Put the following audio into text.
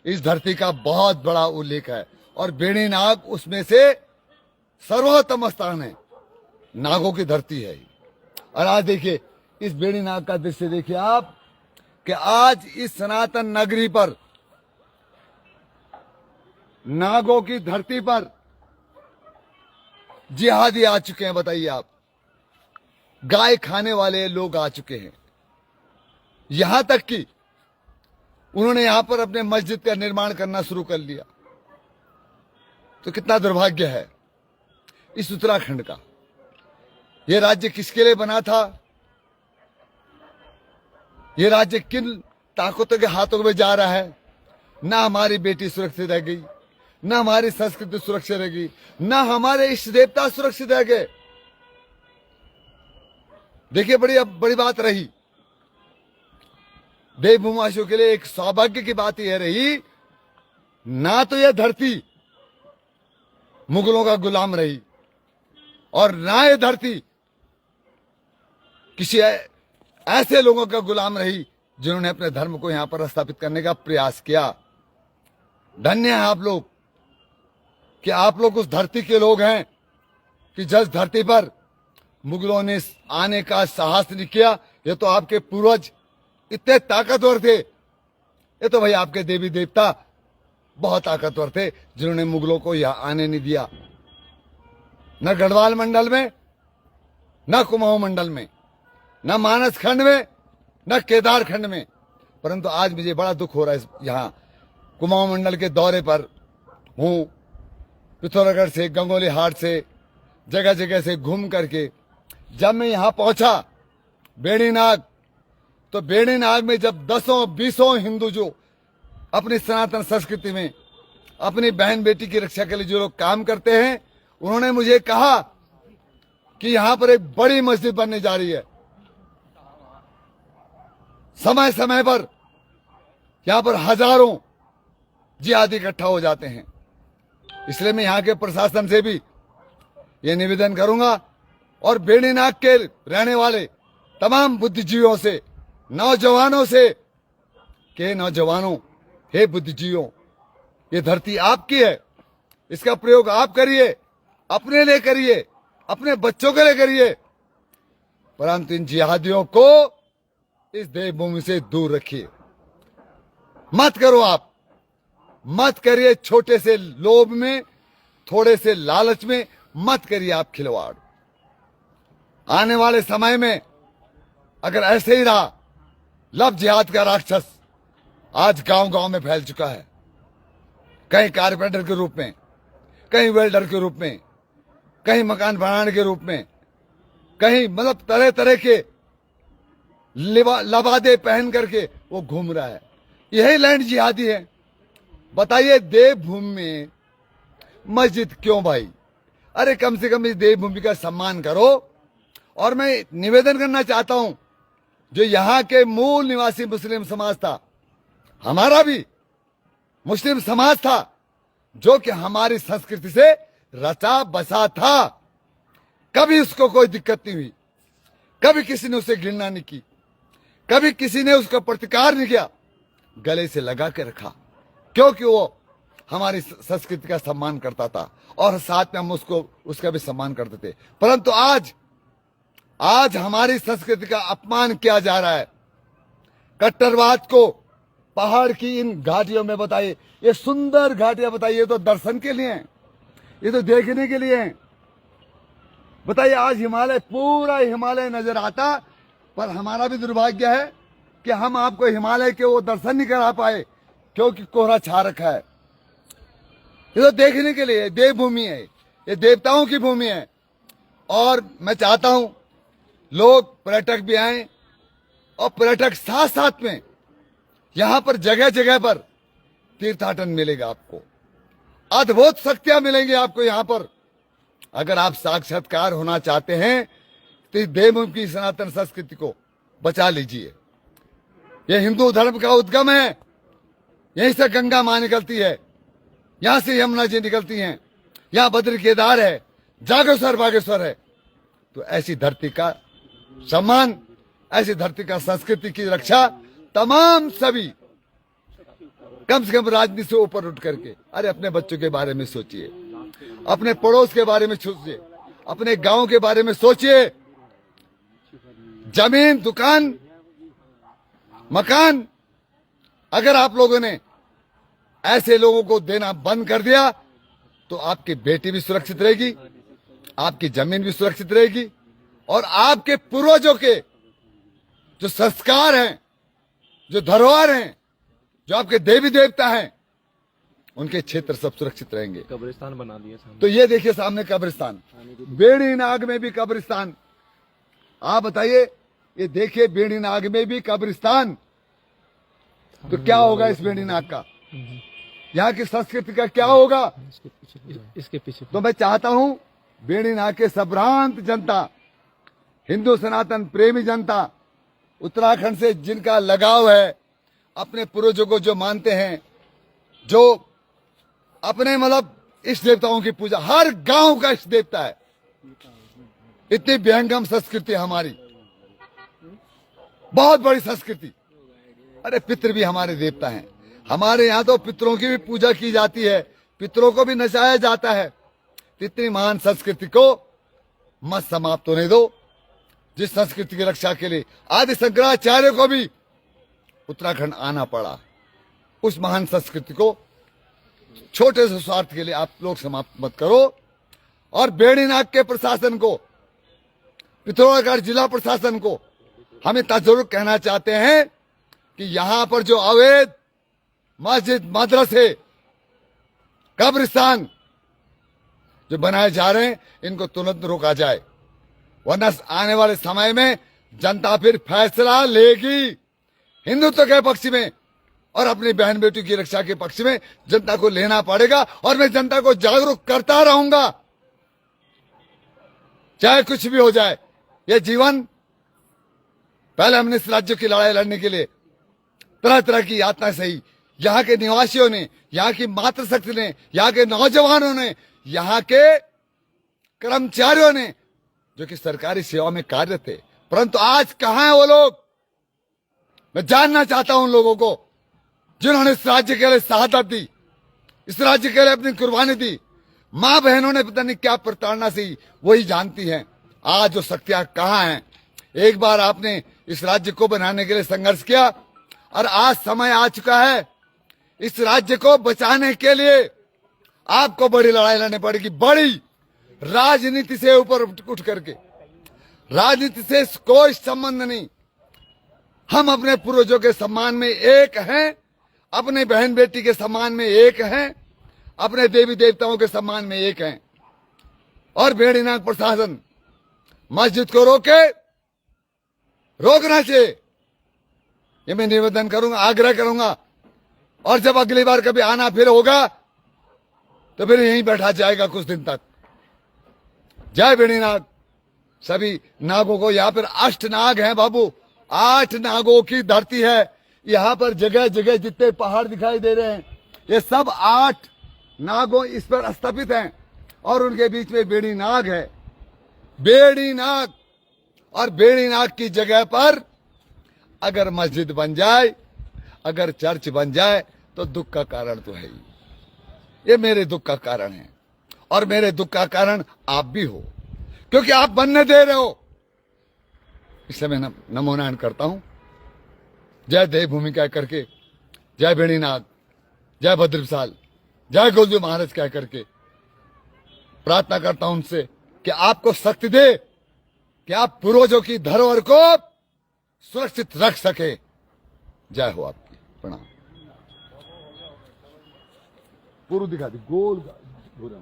इस धरती का बहुत बड़ा उल्लेख है और बेड़ी नाग उसमें से सर्वोत्तम स्थान है। नागों की धरती है। और आज देखिए इस बेड़ी नाग का दृश्य देखिए आप कि आज इस सनातन नगरी पर, नागों की धरती पर जिहादी आ चुके हैं। बताइए आप, गाय खाने वाले लोग आ चुके हैं। यहां तक कि उन्होंने यहां पर अपने मस्जिद का निर्माण करना शुरू कर लिया। तो कितना दुर्भाग्य है इस उत्तराखंड का। यह राज्य किसके लिए बना था? यह राज्य किन ताकतों के हाथों में जा रहा है? ना हमारी बेटी सुरक्षित रह गई, ना हमारी संस्कृति सुरक्षित रह गई, ना हमारे इष्ट देवता सुरक्षित रह गए। देखिए बड़ी बात रही देवभूमिवासियों के लिए। एक सौभाग्य की बात यह रही, ना तो यह धरती मुगलों का गुलाम रही और ना यह धरती किसी ऐसे लोगों का गुलाम रही जिन्होंने अपने धर्म को यहां पर स्थापित करने का प्रयास किया। धन्य है आप लोग कि आप लोग उस धरती के लोग हैं कि जिस धरती पर मुगलों ने आने का साहस नहीं किया। ये तो आपके पूर्वज इतने ताकतवर थे। ये तो भाई आपके देवी देवता बहुत ताकतवर थे जिन्होंने मुगलों को यहां आने नहीं दिया। न गढ़वाल मंडल में, न कुमाऊं मंडल में, न मानस खंड में, न केदार खंड में। परंतु आज मुझे बड़ा दुख हो रहा है, यहां कुमाऊं मंडल के दौरे पर हूं, पिथौरागढ़ से, गंगोली हाट से, जगह जगह से घूम करके जब मैं यहां पहुंचा बेड़ी नाग, तो बेड़ी नाग में जब 10-20 हिंदू जो अपनी सनातन संस्कृति में अपनी बहन बेटी की रक्षा के लिए जो लोग काम करते हैं, उन्होंने मुझे कहा कि यहां पर एक बड़ी मस्जिद बनने जा रही है। समय समय पर यहां पर हजारों जिहादी इकट्ठा हो जाते हैं। इसलिए मैं यहां के प्रशासन से भी यह निवेदन करूंगा और बेड़ी नाग के रहने वाले तमाम बुद्धिजीवियों से, नौजवानों से कि नौजवानों, हे बुद्धिजीवियों, ये धरती आपकी है, इसका प्रयोग आप करिए, अपने लिए करिए, अपने बच्चों के लिए करिए, परंतु इन जिहादियों को इस देवभूमि से दूर रखिए। मत करो, आप मत करिए छोटे से लोभ में, थोड़े से लालच में मत करिए आप खिलवाड़। आने वाले समय में अगर ऐसे ही रहा, लव जिहाद का राक्षस आज गांव गांव में फैल चुका है। कहीं कारपेंटर के रूप में, कहीं वेल्डर के रूप में, कहीं मकान बनाने के रूप में, कहीं मतलब तरह तरह के लबादे पहन करके वो घूम रहा है। यही लैंड जिहादी है। बताइए देवभूमि में मस्जिद क्यों भाई? अरे कम से कम इस देवभूमि का सम्मान करो। और मैं निवेदन करना चाहता हूं, जो यहां के मूल निवासी मुस्लिम समाज था, हमारा भी मुस्लिम समाज था, जो कि हमारी संस्कृति से रचा बसा था, कभी उसको कोई दिक्कत नहीं हुई, कभी किसी ने उसे घृणा नहीं की, कभी किसी ने उसका प्रतिकार नहीं किया, गले से लगा के रखा, क्योंकि वो हमारी संस्कृति का सम्मान करता था और साथ में हम उसका भी सम्मान करते थे। परंतु आज हमारी संस्कृति का अपमान किया जा रहा है। कट्टरवाद को पहाड़ की इन घाटियों में, बताइए ये सुंदर घाटियां, बताइए ये तो दर्शन के लिए हैं, ये तो देखने के लिए हैं। बताइए आज हिमालय, पूरा हिमालय नजर आता, पर हमारा भी दुर्भाग्य है कि हम आपको हिमालय के वो दर्शन नहीं करा पाए क्योंकि कोहरा छा रखा है। ये तो देखने के लिए देवभूमि है, ये देवताओं की भूमि है। और मैं चाहता हूं लोग, पर्यटक भी आए और पर्यटक साथ साथ में यहां पर जगह जगह पर तीर्थाटन मिलेगा आपको, अद्भुत शक्तियां मिलेंगी आपको यहां पर। अगर आप साक्षात्कार होना चाहते हैं तो इस देवभूमि की सनातन संस्कृति को बचा लीजिए। यह हिंदू धर्म का उद्गम है, यहीं से गंगा मां निकलती है, यहां से यमुना जी निकलती हैं, यहां बद्री केदार है, जागेश्वर बागेश्वर है। तो ऐसी धरती का सम्मान, ऐसी धरती का संस्कृति की रक्षा तमाम सभी कम से कम राजनीति से ऊपर उठ करके अरे अपने बच्चों के बारे में सोचिए, अपने पड़ोस के बारे में सोचिए, अपने गांव के बारे में सोचिए। जमीन, दुकान, मकान अगर आप लोगों ने ऐसे लोगों को देना बंद कर दिया तो आपकी बेटी भी सुरक्षित रहेगी, आपकी जमीन भी सुरक्षित रहेगी, और आपके पूर्वजों के जो संस्कार हैं, जो धरोहर हैं, जो आपके देवी देवता हैं, उनके क्षेत्र सब सुरक्षित रहेंगे। कब्रिस्तान बना दिए सामने। तो ये देखिए सामने कब्रिस्तान, बेड़ी नाग में भी कब्रिस्तान। आप बताइए, ये देखिए बेड़ी नाग में भी कब्रिस्तान। तो क्या होगा इस बेड़ी नाग का, यहाँ की संस्कृति का क्या होगा? इसके पीछे तो मैं चाहता हूं बेड़ी नाग के संभ्रांत जनता, हिंदू सनातन प्रेमी जनता, उत्तराखंड से जिनका लगाव है, अपने पूर्वजों को जो मानते हैं, जो अपने मतलब इष्ट देवताओं की पूजा, हर गांव का इष्ट देवता है। इतनी विहंगम संस्कृति हमारी, बहुत बड़ी संस्कृति। अरे पितृ भी हमारे देवता हैं। हमारे यहाँ तो पितरों की भी पूजा की जाती है, पितरों को भी नचाया जाता है। इतनी महान संस्कृति को मत समाप्त होने दो, जिस संस्कृति की रक्षा के लिए आदि शंकराचार्य को भी उत्तराखंड आना पड़ा। उस महान संस्कृति को छोटे से स्वार्थ के लिए आप लोग समाप्त मत करो। और बेड़ी नाग के प्रशासन को, पिथौरागढ़ जिला प्रशासन को हम इतना जरूर कहना चाहते हैं कि यहां पर जो अवैध मस्जिद, मदरसे, कब्रिस्तान जो बनाए जा रहे हैं, इनको तुरंत रोका जाए, वरना आने वाले समय में जनता फिर फैसला लेगी। हिंदुत्व के पक्ष में और अपनी बहन बेटी की रक्षा के पक्ष में जनता को लेना पड़ेगा, और मैं जनता को जागरूक करता रहूंगा, चाहे कुछ भी हो जाए। ये जीवन, पहले हमने इस राज्य की लड़ाई लड़ने के लिए तरह तरह की यातनाएं सही। यहाँ के निवासियों ने, यहाँ की मातृशक्ति ने, यहाँ के नौजवानों ने, यहाँ के कर्मचारियों ने, जो कि सरकारी सेवा में कार्य थे, परंतु आज कहां है वो लोग? मैं जानना चाहता हूं उन लोगों को जिन्होंने इस राज्य के लिए शहादत दी, इस राज्य के लिए अपनी कुर्बानी दी। मां बहनों ने पता नहीं क्या प्रताड़ना सी, वही जानती हैं आज वो शक्तियां कहां हैं। एक बार आपने इस राज्य को बनाने के लिए संघर्ष किया, और आज समय आ चुका है इस राज्य को बचाने के लिए आपको बड़ी लड़ाई लड़नी पड़ेगी, बड़ी। राजनीति से ऊपर उठ करके, राजनीति से कोई संबंध नहीं। हम अपने पूर्वजों के सम्मान में एक हैं, अपने बहन बेटी के सम्मान में एक हैं, अपने देवी देवताओं के सम्मान में एक हैं। और बेड़ी नाग प्रशासन मस्जिद को रोकना चाहिए, ये मैं निवेदन करूंगा, आग्रह करूंगा। और जब अगली बार कभी आना फिर होगा तो फिर यहीं बैठा जाएगा कुछ दिन तक। जय बेड़ी नाग। सभी नागों को, यहाँ पर 8 नाग हैं बाबू, 8 नागों की धरती है। यहाँ पर जगह जगह जितने पहाड़ दिखाई दे रहे हैं, ये सब 8 नागों इस पर स्थापित हैं, और उनके बीच में बेड़ी नाग है। बेड़ी नाग, और बेड़ी नाग की जगह पर अगर मस्जिद बन जाए, अगर चर्च बन जाए, तो दुख का कारण तो है ही। ये मेरे दुख का कारण है, और मेरे दुख का कारण आप भी हो, क्योंकि आप बनने दे रहे हो। इससे मैं नमो नारायण करता हूं। जय देवभूमि कह करके, जय बेड़ी नाग, जय भद्र विशाल, जय गोलदेव महाराज कह करके प्रार्थना करता हूं उनसे कि आपको शक्ति दे कि आप पूर्वजों की धरोहर को सुरक्षित रख सके। जय हो आपकी। प्रणाम। पूर्व दिखा दी, गोल घूरा।